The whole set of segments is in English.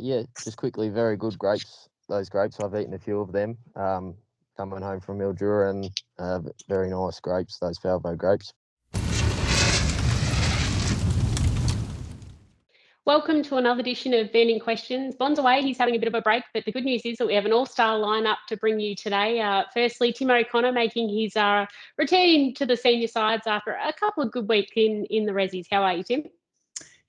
Yeah, just quickly, very good grapes. Those grapes, I've eaten a few of them. Coming home from Mildura, and very nice grapes, those Falvo grapes. Welcome to another edition of Burning Questions. Bon's away, he's having a bit of a break, but the good news is that we have an all-star lineup to bring you today. Firstly, Tim O'Connor making his return to the senior sides after a couple of good weeks in the Rezzies. How are you, Tim?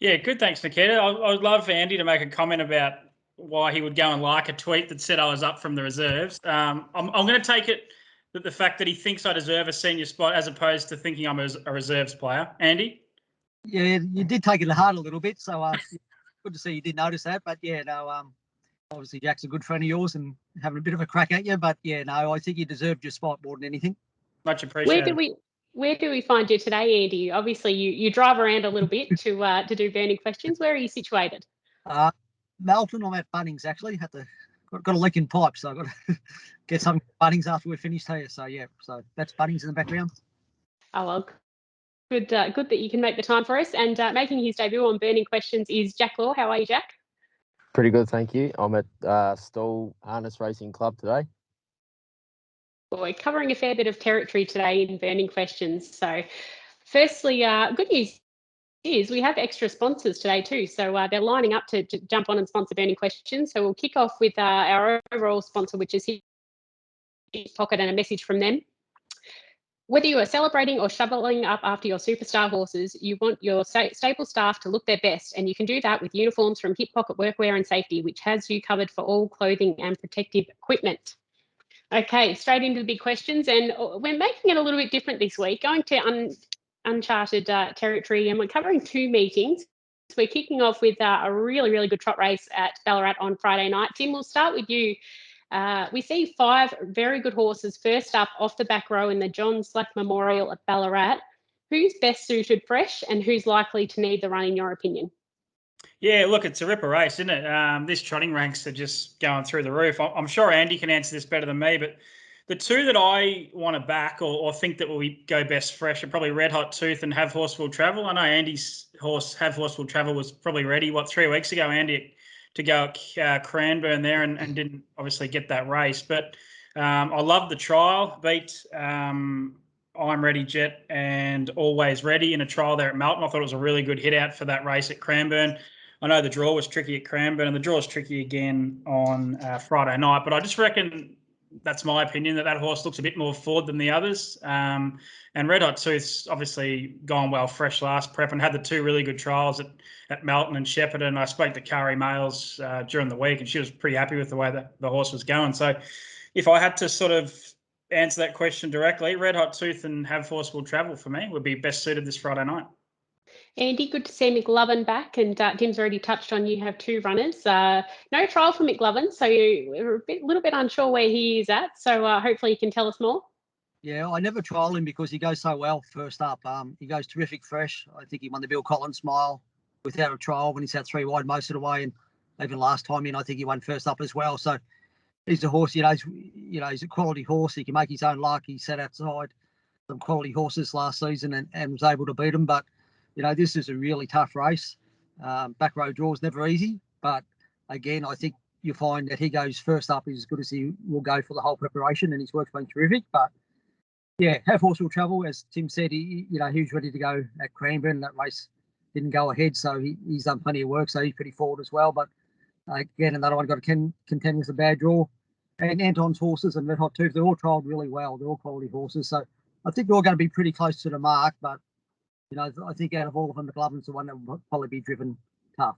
Yeah, good, thanks, Nikkita. I would love for Andy to make a comment about why he would go and like a tweet that said I was up from the reserves. I'm going to take it that the fact that he thinks I deserve a senior spot as opposed to thinking I'm a reserves player. Andy? Yeah, you did take it to heart a little bit, so good to see you did notice that. But yeah, no, obviously Jack's a good friend of yours and having a bit of a crack at you. But yeah, no, I think you deserved your spot more than anything. Much appreciated. Where do we find you today, Andy? Obviously, you drive around a little bit to do burning questions. Where are you situated? Melton. I'm at Bunnings actually. Got a leak in pipe, so I've got to get some Bunnings after we're finished here. So yeah, so that's Bunnings in the background. Oh well. Good that you can make the time for us. And making his debut on Burning Questions is Jack Law. How are you, Jack? Pretty good, thank you. I'm at Stawell Harness Racing Club today. Well, we're covering a fair bit of territory today in Burning Questions. So firstly, good news is we have extra sponsors today too. So they're lining up to jump on and sponsor Burning Questions. So we'll kick off with our overall sponsor, which is Hip Pocket, and a message from them. Whether you are celebrating or shoveling up after your superstar horses, you want your stable staff to look their best, and you can do that with uniforms from Hip Pocket Workwear and Safety, which has you covered for all clothing and protective equipment. Okay, straight into the big questions, and we're making it a little bit different this week, going to uncharted territory, and we're covering two meetings. We're kicking off with a really, really good trot race at Ballarat on Friday night. Tim, we'll start with you. We see 5 very good horses first up off the back row in the John Slack Memorial at Ballarat. Who's best suited fresh and who's likely to need the run in your opinion? Yeah, look, it's a ripper race, isn't it? This trotting ranks are just going through the roof. I'm sure Andy can answer this better than me, but the two that I want to back or think that will go best fresh are probably Red Hot Tooth and Have Horse Will Travel. I know Andy's horse, Have Horse Will Travel, was probably ready, 3 weeks ago, Andy, to go at Cranbourne there and didn't obviously get that race. But I love the trial, beat I'm Ready Jet and Always Ready in a trial there at Melton. I thought it was a really good hit out for that race at Cranbourne. I know the draw was tricky at Cranbourne and the draw is tricky again on Friday night, but I just reckon, that's my opinion, that horse looks a bit more forward than the others. And Red Hot Tooth's obviously gone well fresh last prep and had the 2 really good trials at Melton and Shepparton. I spoke to Kari Males during the week and she was pretty happy with the way that the horse was going. So if I had to sort of answer that question directly, Red Hot Tooth and Have Horse Will Travel for me would be best suited this Friday night. Andy, good to see McLovin back, and Tim's already touched on you have 2 runners. No trial for McLovin, so we're a little bit unsure where he is at, so hopefully you can tell us more. Yeah, I never trial him because he goes so well first up. He goes terrific fresh. I think he won the Bill Collins Mile without a trial when he sat 3 wide most of the way, and even last time in, I think he won first up as well. So he's a horse, he's a quality horse. He can make his own luck. He sat outside some quality horses last season and was able to beat them, but this is a really tough race. Back row draw is never easy, but again, I think you'll find that he goes first up as good as he will go for the whole preparation, and his work's been terrific. But yeah, Have Horse Will Travel, as Tim said, he was ready to go at Cranbourne. That race didn't go ahead, so he's done plenty of work, so he's pretty forward as well. But again, another one got to contend with a bad draw. And Anton's horses and Red Hot Tooth, they're all trialled really well. They're all quality horses, so I think they're all going to be pretty close to the mark, but I think out of all of them, McLovin's the one that will probably be driven tough.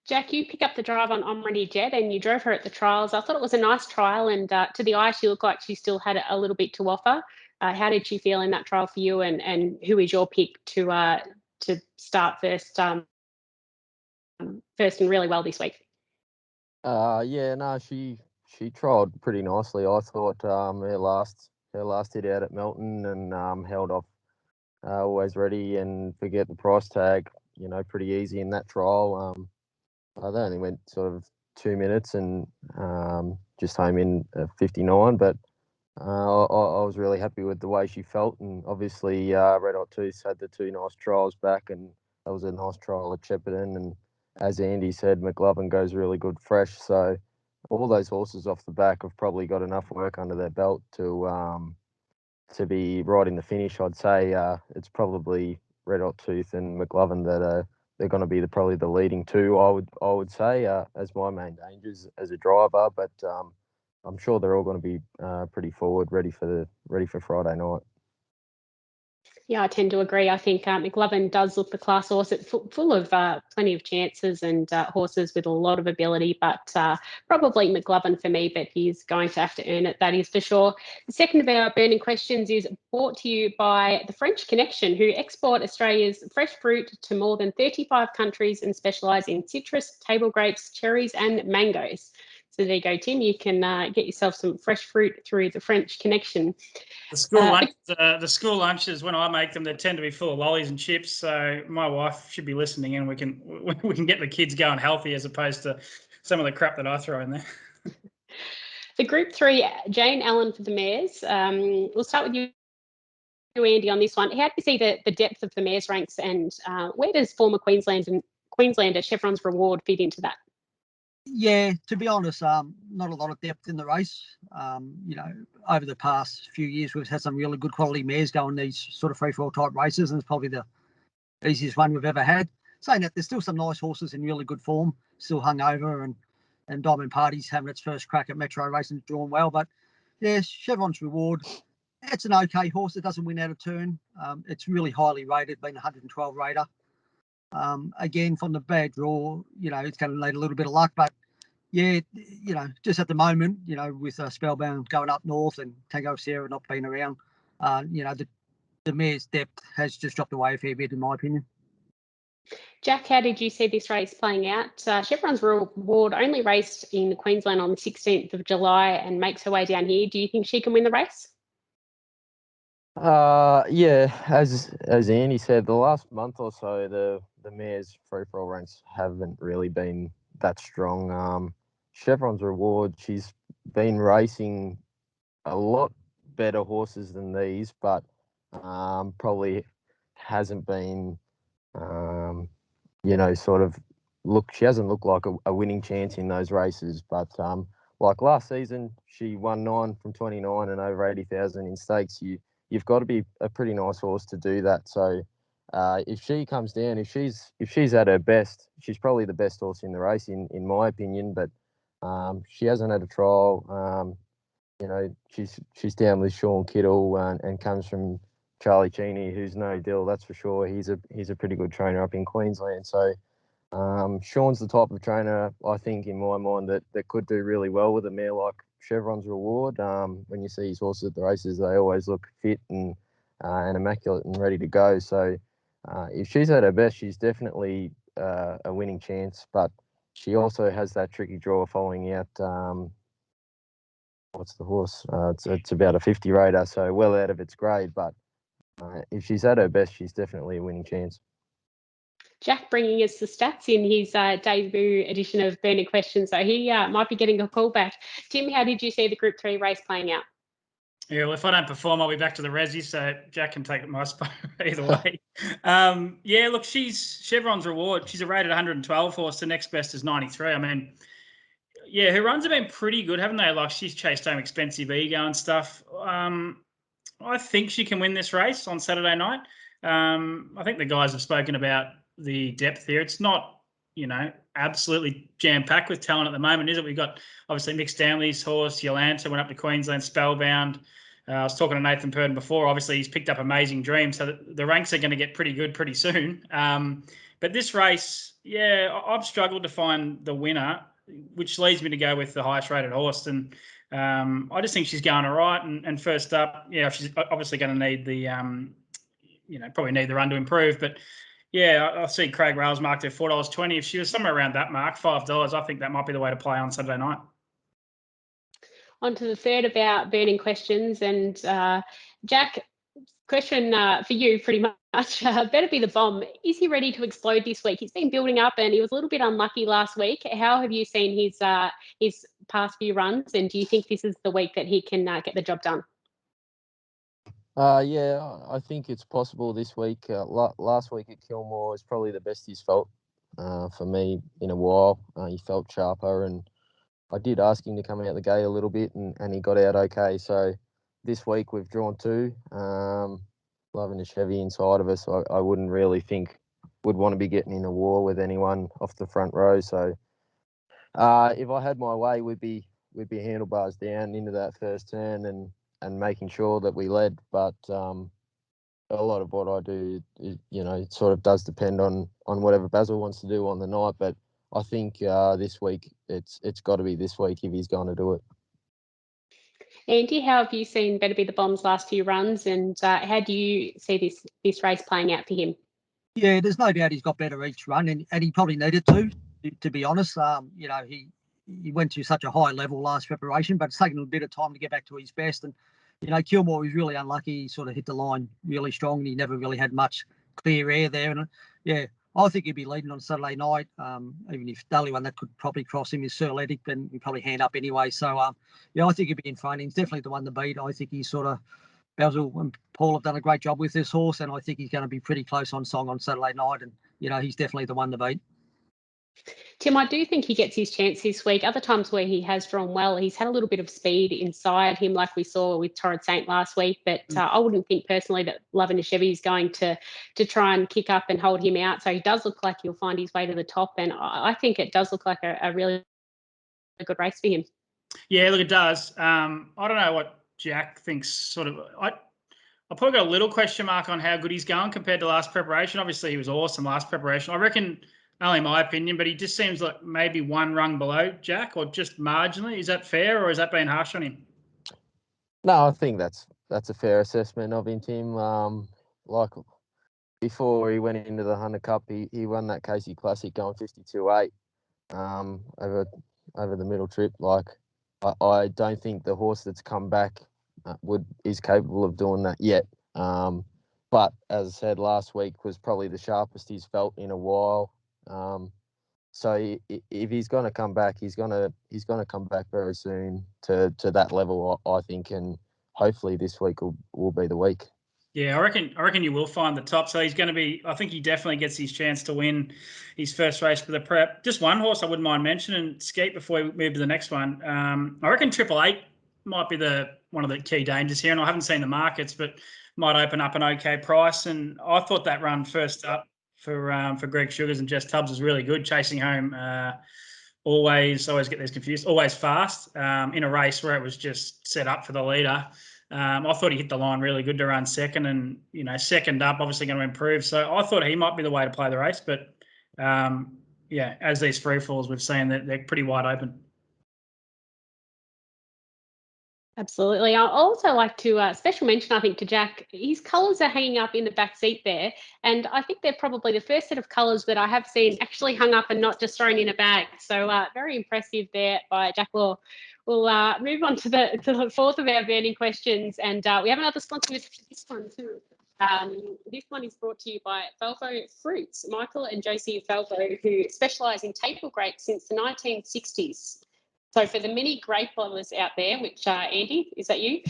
Jack, you pick up the drive on Omri Jet and you drove her at the trials. I thought it was a nice trial, and to the eye, she looked like she still had a little bit to offer. How did she feel in that trial for you, and who is your pick to start first and really well this week? She trialled pretty nicely. I thought her last hit out at Melton and held off Always Ready and Forget the Price Tag, pretty easy in that trial. They only went sort of 2 minutes and just home in 59, but I was really happy with the way she felt, and obviously Red Hot Tooth had the 2 nice trials back, and that was a nice trial at Shepparton, as Andy said, McLovin goes really good fresh. So all those horses off the back have probably got enough work under their belt to be right in the finish. I'd say it's probably Red Hot Tooth and McLovin that they're going to be probably the leading two. I would say as my main dangers as a driver, but I'm sure they're all going to be pretty forward, ready for Friday night. Yeah, I tend to agree. I think McLovin does look the class horse. It's full of plenty of chances and horses with a lot of ability, but probably McLovin for me, but he's going to have to earn it, that is for sure. The second of our burning questions is brought to you by the French Connection, who export Australia's fresh fruit to more than 35 countries and specialise in citrus, table grapes, cherries and mangoes. So there you go, Tim. You can get yourself some fresh fruit through the French Connection. The school lunches, when I make them, they tend to be full of lollies and chips. So my wife should be listening, and we can get the kids going healthy as opposed to some of the crap that I throw in there. The Group 3, Jane Allen for the mares. We'll start with you, Andy, on this one. How do you see the depth of the mares ranks, and where does former Queenslander Chevron's Reward fit into that? Yeah, to be honest, not a lot of depth in the race. Over the past few years, we've had some really good quality mares going these sort of free-for-all type races, and it's probably the easiest one we've ever had. Saying that, there's still some nice horses in really good form, still hung over, and Diamond Party's having its first crack at Metro racing, drawn well. But yeah, Chevron's Reward, it's an okay horse. It doesn't win out of turn. It's really highly rated, being 112 rater. Again, from the bad draw, it's going to need a little bit of luck, but yeah, just at the moment, with Spellbound going up north and Tango Sierra not being around, the mare's depth has just dropped away a fair bit, in my opinion. Jack, how did you see this race playing out? Chevron's Reward only raced in Queensland on the 16th of July and makes her way down here. Do you think she can win the race? Yeah, as Andy said, the last month or so, the mares free-for-all ranks haven't really been that strong. Chevron's Reward, she's been racing a lot better horses than these, but probably hasn't been, she hasn't looked like a winning chance in those races. But like last season, she won 9 from 29 and over 80,000 in stakes. You've got to be a pretty nice horse to do that. So if she comes down, if she's at her best, she's probably the best horse in the race, in my opinion. But she hasn't had a trial. She's down with Sean Kittle and comes from Charlie Cheney, who's no deal, that's for sure. He's a pretty good trainer up in Queensland. So Sean's the type of trainer, I think, in my mind, that could do really well with a mare like Chevron's Reward. When you see his horses at the races, they always look fit and immaculate and ready to go. So if she's at her best, she's definitely a winning chance. But she also has that tricky draw following out. What's the horse? It's about a 50 rater, so well out of its grade. But if she's at her best, she's definitely a winning chance. Jack bringing us the stats in his debut edition of Burning Questions, so he might be getting a call back. Tim, how did you see the Group 3 race playing out? Yeah, well, if I don't perform, I'll be back to the Resi, so Jack can take my spot either way. Yeah, look, she's Chevron's Reward. She's a rated 112 horse. The next best is 93. I mean, yeah, her runs have been pretty good, haven't they? Like, she's chased home Expensive Ego and stuff. I think she can win this race on Saturday night. I think the guys have spoken about the depth here. It's not, absolutely jam-packed with talent at the moment, is it? We've got, obviously, Mick Stanley's horse, Yolanta, went up to Queensland, Spellbound. I was talking to Nathan Purden before. Obviously, he's picked up Amazing Dream, so the ranks are going to get pretty good pretty soon. But this race, yeah, I've struggled to find the winner, which leads me to go with the highest rated horse. And I just think she's going all right. And first up, yeah, she's obviously going to need the, probably need the run to improve. But yeah, I see Craig Rails marked at $4.20. If she was somewhere around that mark, $5, I think that might be the way to play on Saturday night. On to the third of our burning questions. And Jack, question for you pretty much. Bettor Be The Bomb. Is he ready to explode this week? He's been building up and he was a little bit unlucky last week. How have you seen his past few runs? And do you think this is the week that he can get the job done? Yeah, I think it's possible this week. Last week at Kilmore is probably the best he's felt for me in a while. He felt sharper, and I did ask him to come out the gate a little bit, and he got out okay. So this week we've drawn 2. Loving a Chevy inside of us, I wouldn't really think would want to be getting in a war with anyone off the front row. So if I had my way, we'd be handlebars down into that first turn and making sure that we led. But a lot of what I do, it sort of does depend on whatever Basil wants to do on the night. But I think this week it's got to be this week if he's going to do it. Andy, how have you seen Bettor Be The Bomb's last few runs, and how do you see this race playing out for him? Yeah, there's no doubt he's got better each run, and he probably needed to be honest. He went to such a high level last preparation, but it's taken a bit of time to get back to his best. And Kilmore was really unlucky. He sort of hit the line really strong, and he never really had much clear air there. And yeah, I think he'd be leading on Saturday night. Even if the only one that could probably cross him is Sir Letic, then he'd probably hand up anyway. So I think he'd be in front. He's definitely the one to beat. I think he's sort of Basil and Paul have done a great job with this horse, and I think he's going to be pretty close on song on Saturday night. And he's definitely the one to beat. Tim, I do think he gets his chance this week. Other times where he has drawn well, he's had a little bit of speed inside him, like we saw with Torrid Saint last week. But I wouldn't think personally that Loving a Chevy is going to try and kick up and hold him out. So he does look like he'll find his way to the top, and I think it does look like a really good race for him. Yeah, look, it does. I don't know what Jack thinks. Sort of, I probably got a little question mark on how good he's going compared to last preparation. Obviously, he was awesome last preparation. I reckon. Only my opinion, but he just seems like maybe one rung below Jack, or just marginally. Is that fair, or is that being harsh on him? No, I think that's a fair assessment of him, Tim. Like before he went into the Hunter Cup, he won that Casey Classic going 52.8 over the middle trip. Like I don't think the horse that's come back is capable of doing that yet. But as I said, last week was probably the sharpest he's felt in a while. So if he's going to come back, he's going to come back very soon to that level, I think, and hopefully this week will be the week. Yeah, I reckon you will find the top. So he's going to be. I think he definitely gets his chance to win his first race for the prep. Just one horse I wouldn't mind mentioning, Skeet, before we move to the next one. I reckon 888 might be one of the key dangers here, and I haven't seen the markets, but might open up an okay price. And I thought that run first up for Greg Sugars and Jess Tubbs was really good, chasing home always get these confused, always fast in a race where it was just set up for the leader. I thought he hit the line really good to run second, and second up, obviously going to improve. So I thought he might be the way to play the race, but as these free falls we've seen, they're pretty wide open. Absolutely. I'd also like to special mention, I think, to Jack. His colours are hanging up in the back seat there, and I think they're probably the first set of colours that I have seen actually hung up and not just thrown in a bag. So very impressive there by Jack Law. We'll move on to the fourth of our burning questions, and we have another sponsor with this one too. This one is brought to you by Falvo Fruits, Michael and Josie Falvo, who specialise in table grapes since the 1960s. So for the many grape lovers out there, which Andy, is that you?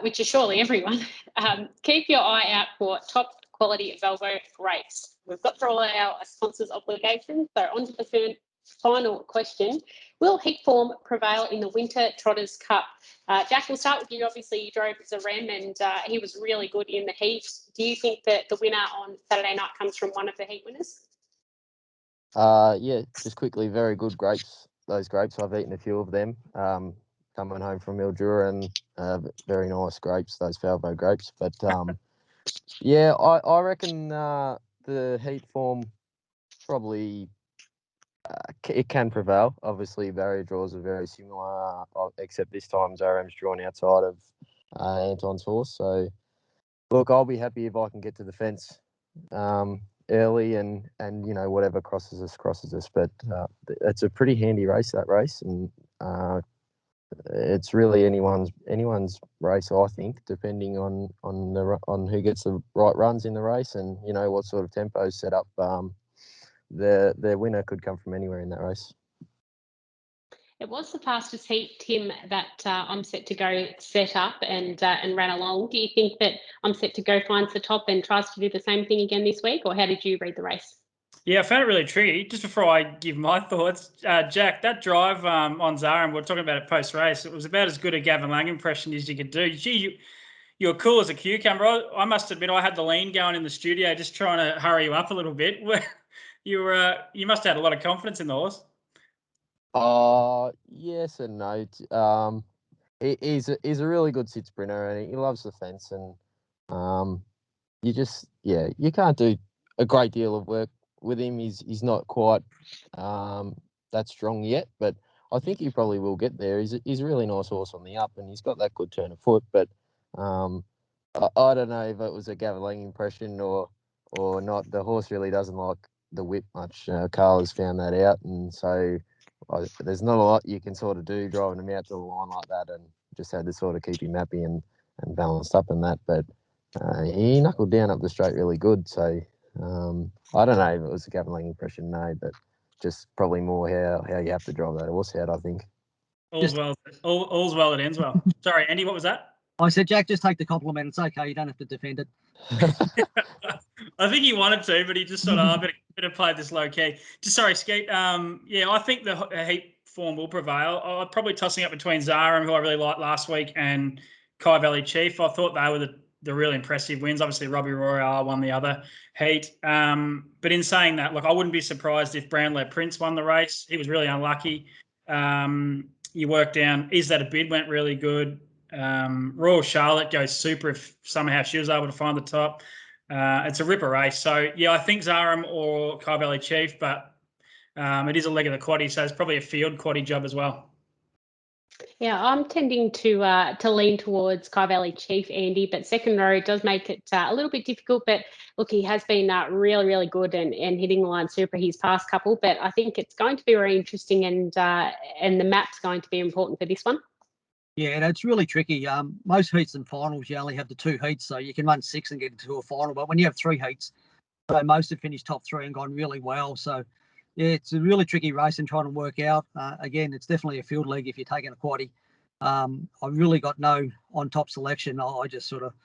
Which is surely everyone, keep your eye out for top quality Valvo grapes. We've got through all our sponsors' obligations. So on to the final question. Will heat form prevail in the Winter Trotters Cup? Jack, we'll start with you. Obviously, you drove as a Rem, and he was really good in the heat. Do you think that the winner on Saturday night comes from one of the heat winners? Yeah, just quickly, very good grapes. Those grapes, I've eaten a few of them coming home from Mildura, and very nice grapes, those Falvo grapes. But yeah, I reckon the heat form probably it can prevail. Obviously, barrier draws are very similar, except this time Zarem's drawn outside of Anton's horse. So look, I'll be happy if I can get to the fence early, and whatever crosses us. But it's a pretty handy race, that race, and it's really anyone's race, I think, depending on who gets the right runs in the race, and what sort of tempo is set up. The winner could come from anywhere in that race. It was the fastest heat, Tim, that I'm set to go set up and ran along. Do you think that I'm set to go finds the top and tries to do the same thing again this week, or how did you read the race? Yeah, I found it really tricky. Just before I give my thoughts, Jack, that drive on Zara, we were talking about it post-race, it was about as good a Gavin Lang impression as you could do. Gee, you were cool as a cucumber. I must admit, I had the lean going in the studio, just trying to hurry you up a little bit. You must have had a lot of confidence in the horse. Yes and no. He's a really good sit sprinter, and he loves the fence, and you can't do a great deal of work with him. He's not quite that strong yet, but I think he probably will get there. He's a really nice horse on the up, and he's got that good turn of foot. But I don't know if it was a Gavin Lang impression or not. The horse really doesn't like the whip much. Carl has found that out, and so there's not a lot you can sort of do driving him out to the line like that, and just had to sort of keep him happy and balanced up in that. But he knuckled down up the straight really good. So I don't know if it was a Gavin Lang impression, no, but just probably more how you have to drive that horse out, I think. All's well that ends well. Sorry, Andy, what was that? I said, Jack, just take the compliment. It's okay. You don't have to defend it. I think he wanted to, but he just sort of better play this low key. Sorry, Skeet. I think the heat form will prevail. I'm probably tossing up between Zara, who I really liked last week, and Kai Valley Chief. I thought they were the really impressive wins. Obviously, Robbie Royale won the other heat. But in saying that, look, I wouldn't be surprised if Brownlow Prince won the race. He was really unlucky. You work down, Is That a Bid went really good. Royal Charlotte goes super if somehow she was able to find the top. It's a ripper race. So, yeah, I think Zaram or Kai Valley Chief, but it is a leg of the quaddie, so it's probably a field quaddie job as well. Yeah, I'm tending to lean towards Kai Valley Chief, Andy, but second row does make it a little bit difficult. But look, he has been really, really good and hitting the line super his past couple. But I think it's going to be very interesting, and the map's going to be important for this one. Yeah, it's really tricky. Most heats and finals, you only have the 2 heats, so you can run 6 and get into a final. But when you have 3 heats, so most have finished top 3 and gone really well. So, yeah, it's a really tricky race and trying to work out. Again, it's definitely a field leg if you're taking a quaddie. I've really got no on-top selection. I just sort of,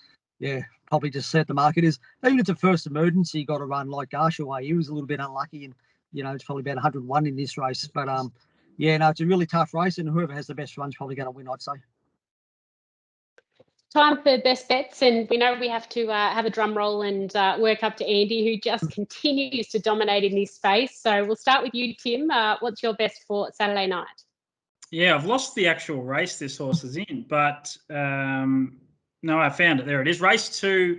probably just set the market is. Even if it's a first emergency, you got to run like Garshaway. He was a little bit unlucky, and, it's probably about 101 in this race. But, it's a really tough race, and whoever has the best run's probably going to win, I'd say. Time for best bets, and we know we have to have a drum roll and work up to Andy, who just continues to dominate in this space. So we'll start with you, Tim. What's your best for Saturday night? Yeah, I've lost the actual race this horse is in, but no, I found it. There it is. Race 2,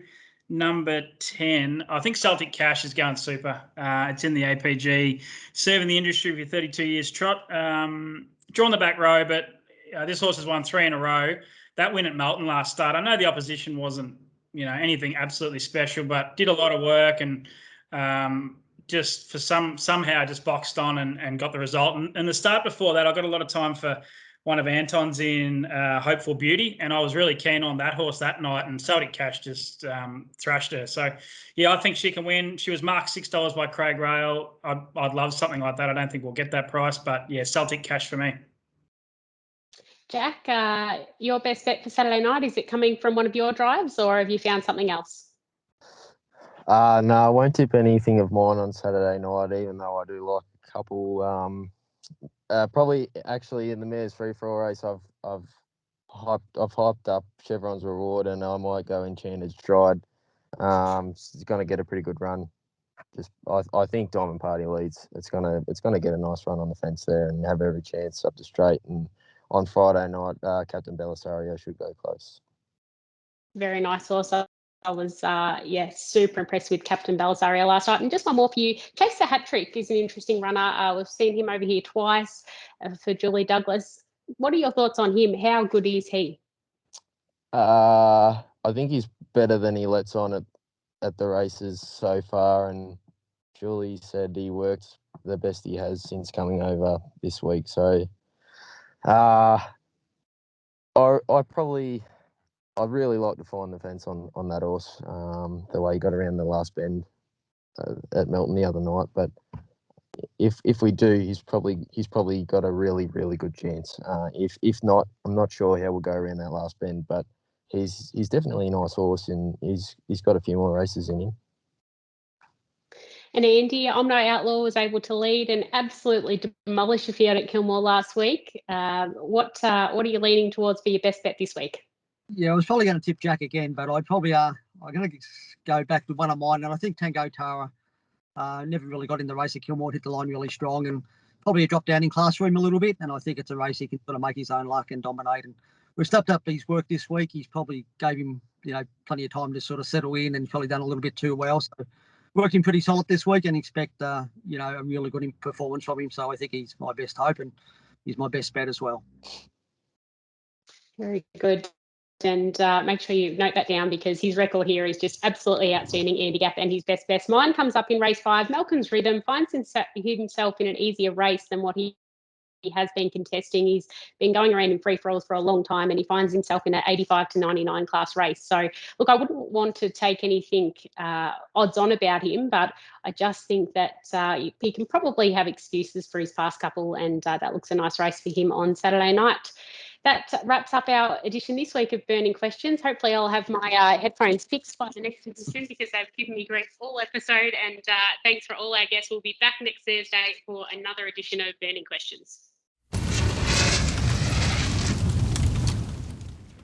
number 10. I think Celtic Cash is going super. It's in the APG, serving the industry for 32 years trot. Drawn the back row, but this horse has won 3 in a row. That win at Melton last start, I know the opposition wasn't, anything absolutely special, but did a lot of work and just for somehow just boxed on and got the result. And the start before that, I got a lot of time for one of Anton's in Hopeful Beauty, and I was really keen on that horse that night, and Celtic Cash just thrashed her. So, yeah, I think she can win. She was marked $6 by Craig Rail. I'd love something like that. I don't think we'll get that price, but, yeah, Celtic Cash for me. Jack, your best bet for Saturday night, is it coming from one of your drives, or have you found something else? No, I won't tip anything of mine on Saturday night, even though I do like a couple. Probably actually in the Mayor's Free-for-all race, I've hyped up Chevron's Reward, and I might go Enchanted Stride. It's going to get a pretty good run. I think Diamond Party leads. It's gonna get a nice run on the fence there and have every chance up the straight. And on Friday night, Captain Belisario should go close. Very nice horse. I was, super impressed with Captain Belisario last night. And just one more for you. Chase the Hat Trick is an interesting runner. We've seen him over here twice for Julie Douglas. What are your thoughts on him? How good is he? I think he's better than he lets on at the races so far. And Julie said he worked the best he has since coming over this week. So I'd really like to find the fence on that horse, the way he got around the last bend at Melton the other night. But if we do, he's probably got a really, really good chance. If not, I'm not sure how we'll go around that last bend. But he's definitely a nice horse, and he's got a few more races in him. And Andy, Omno Outlaw was able to lead and absolutely demolish the field at Kilmore last week. What are you leaning towards for your best bet this week? Yeah, I was probably going to tip Jack again, but I probably I'm going to go back with one of mine, and I think Tango Tara never really got in the race at Kilmore, hit the line really strong, and probably a drop down in classroom a little bit. And I think it's a race he can sort of make his own luck and dominate. And we've stepped up his work this week. He's probably gave him, plenty of time to sort of settle in, and probably done a little bit too well. So working pretty solid this week, and expect a really good performance from him. So I think he's my best hope, and he's my best bet as well. Very good. And make sure you note that down, because his record here is just absolutely outstanding, Andy Gath, and his best. Mine comes up in race 5. Malcolm's Rhythm finds himself in an easier race than what he has been contesting. He's been going around in free-for-alls for a long time, and he finds himself in that 85 to 99 class race. So, look, I wouldn't want to take anything odds on about him, but I just think that he can probably have excuses for his past couple, and that looks a nice race for him on Saturday night. That wraps up our edition this week of Burning Questions. Hopefully I'll have my headphones fixed by the next edition, because they've given me grief all episode. And thanks for all our guests. We'll be back next Thursday for another edition of Burning Questions.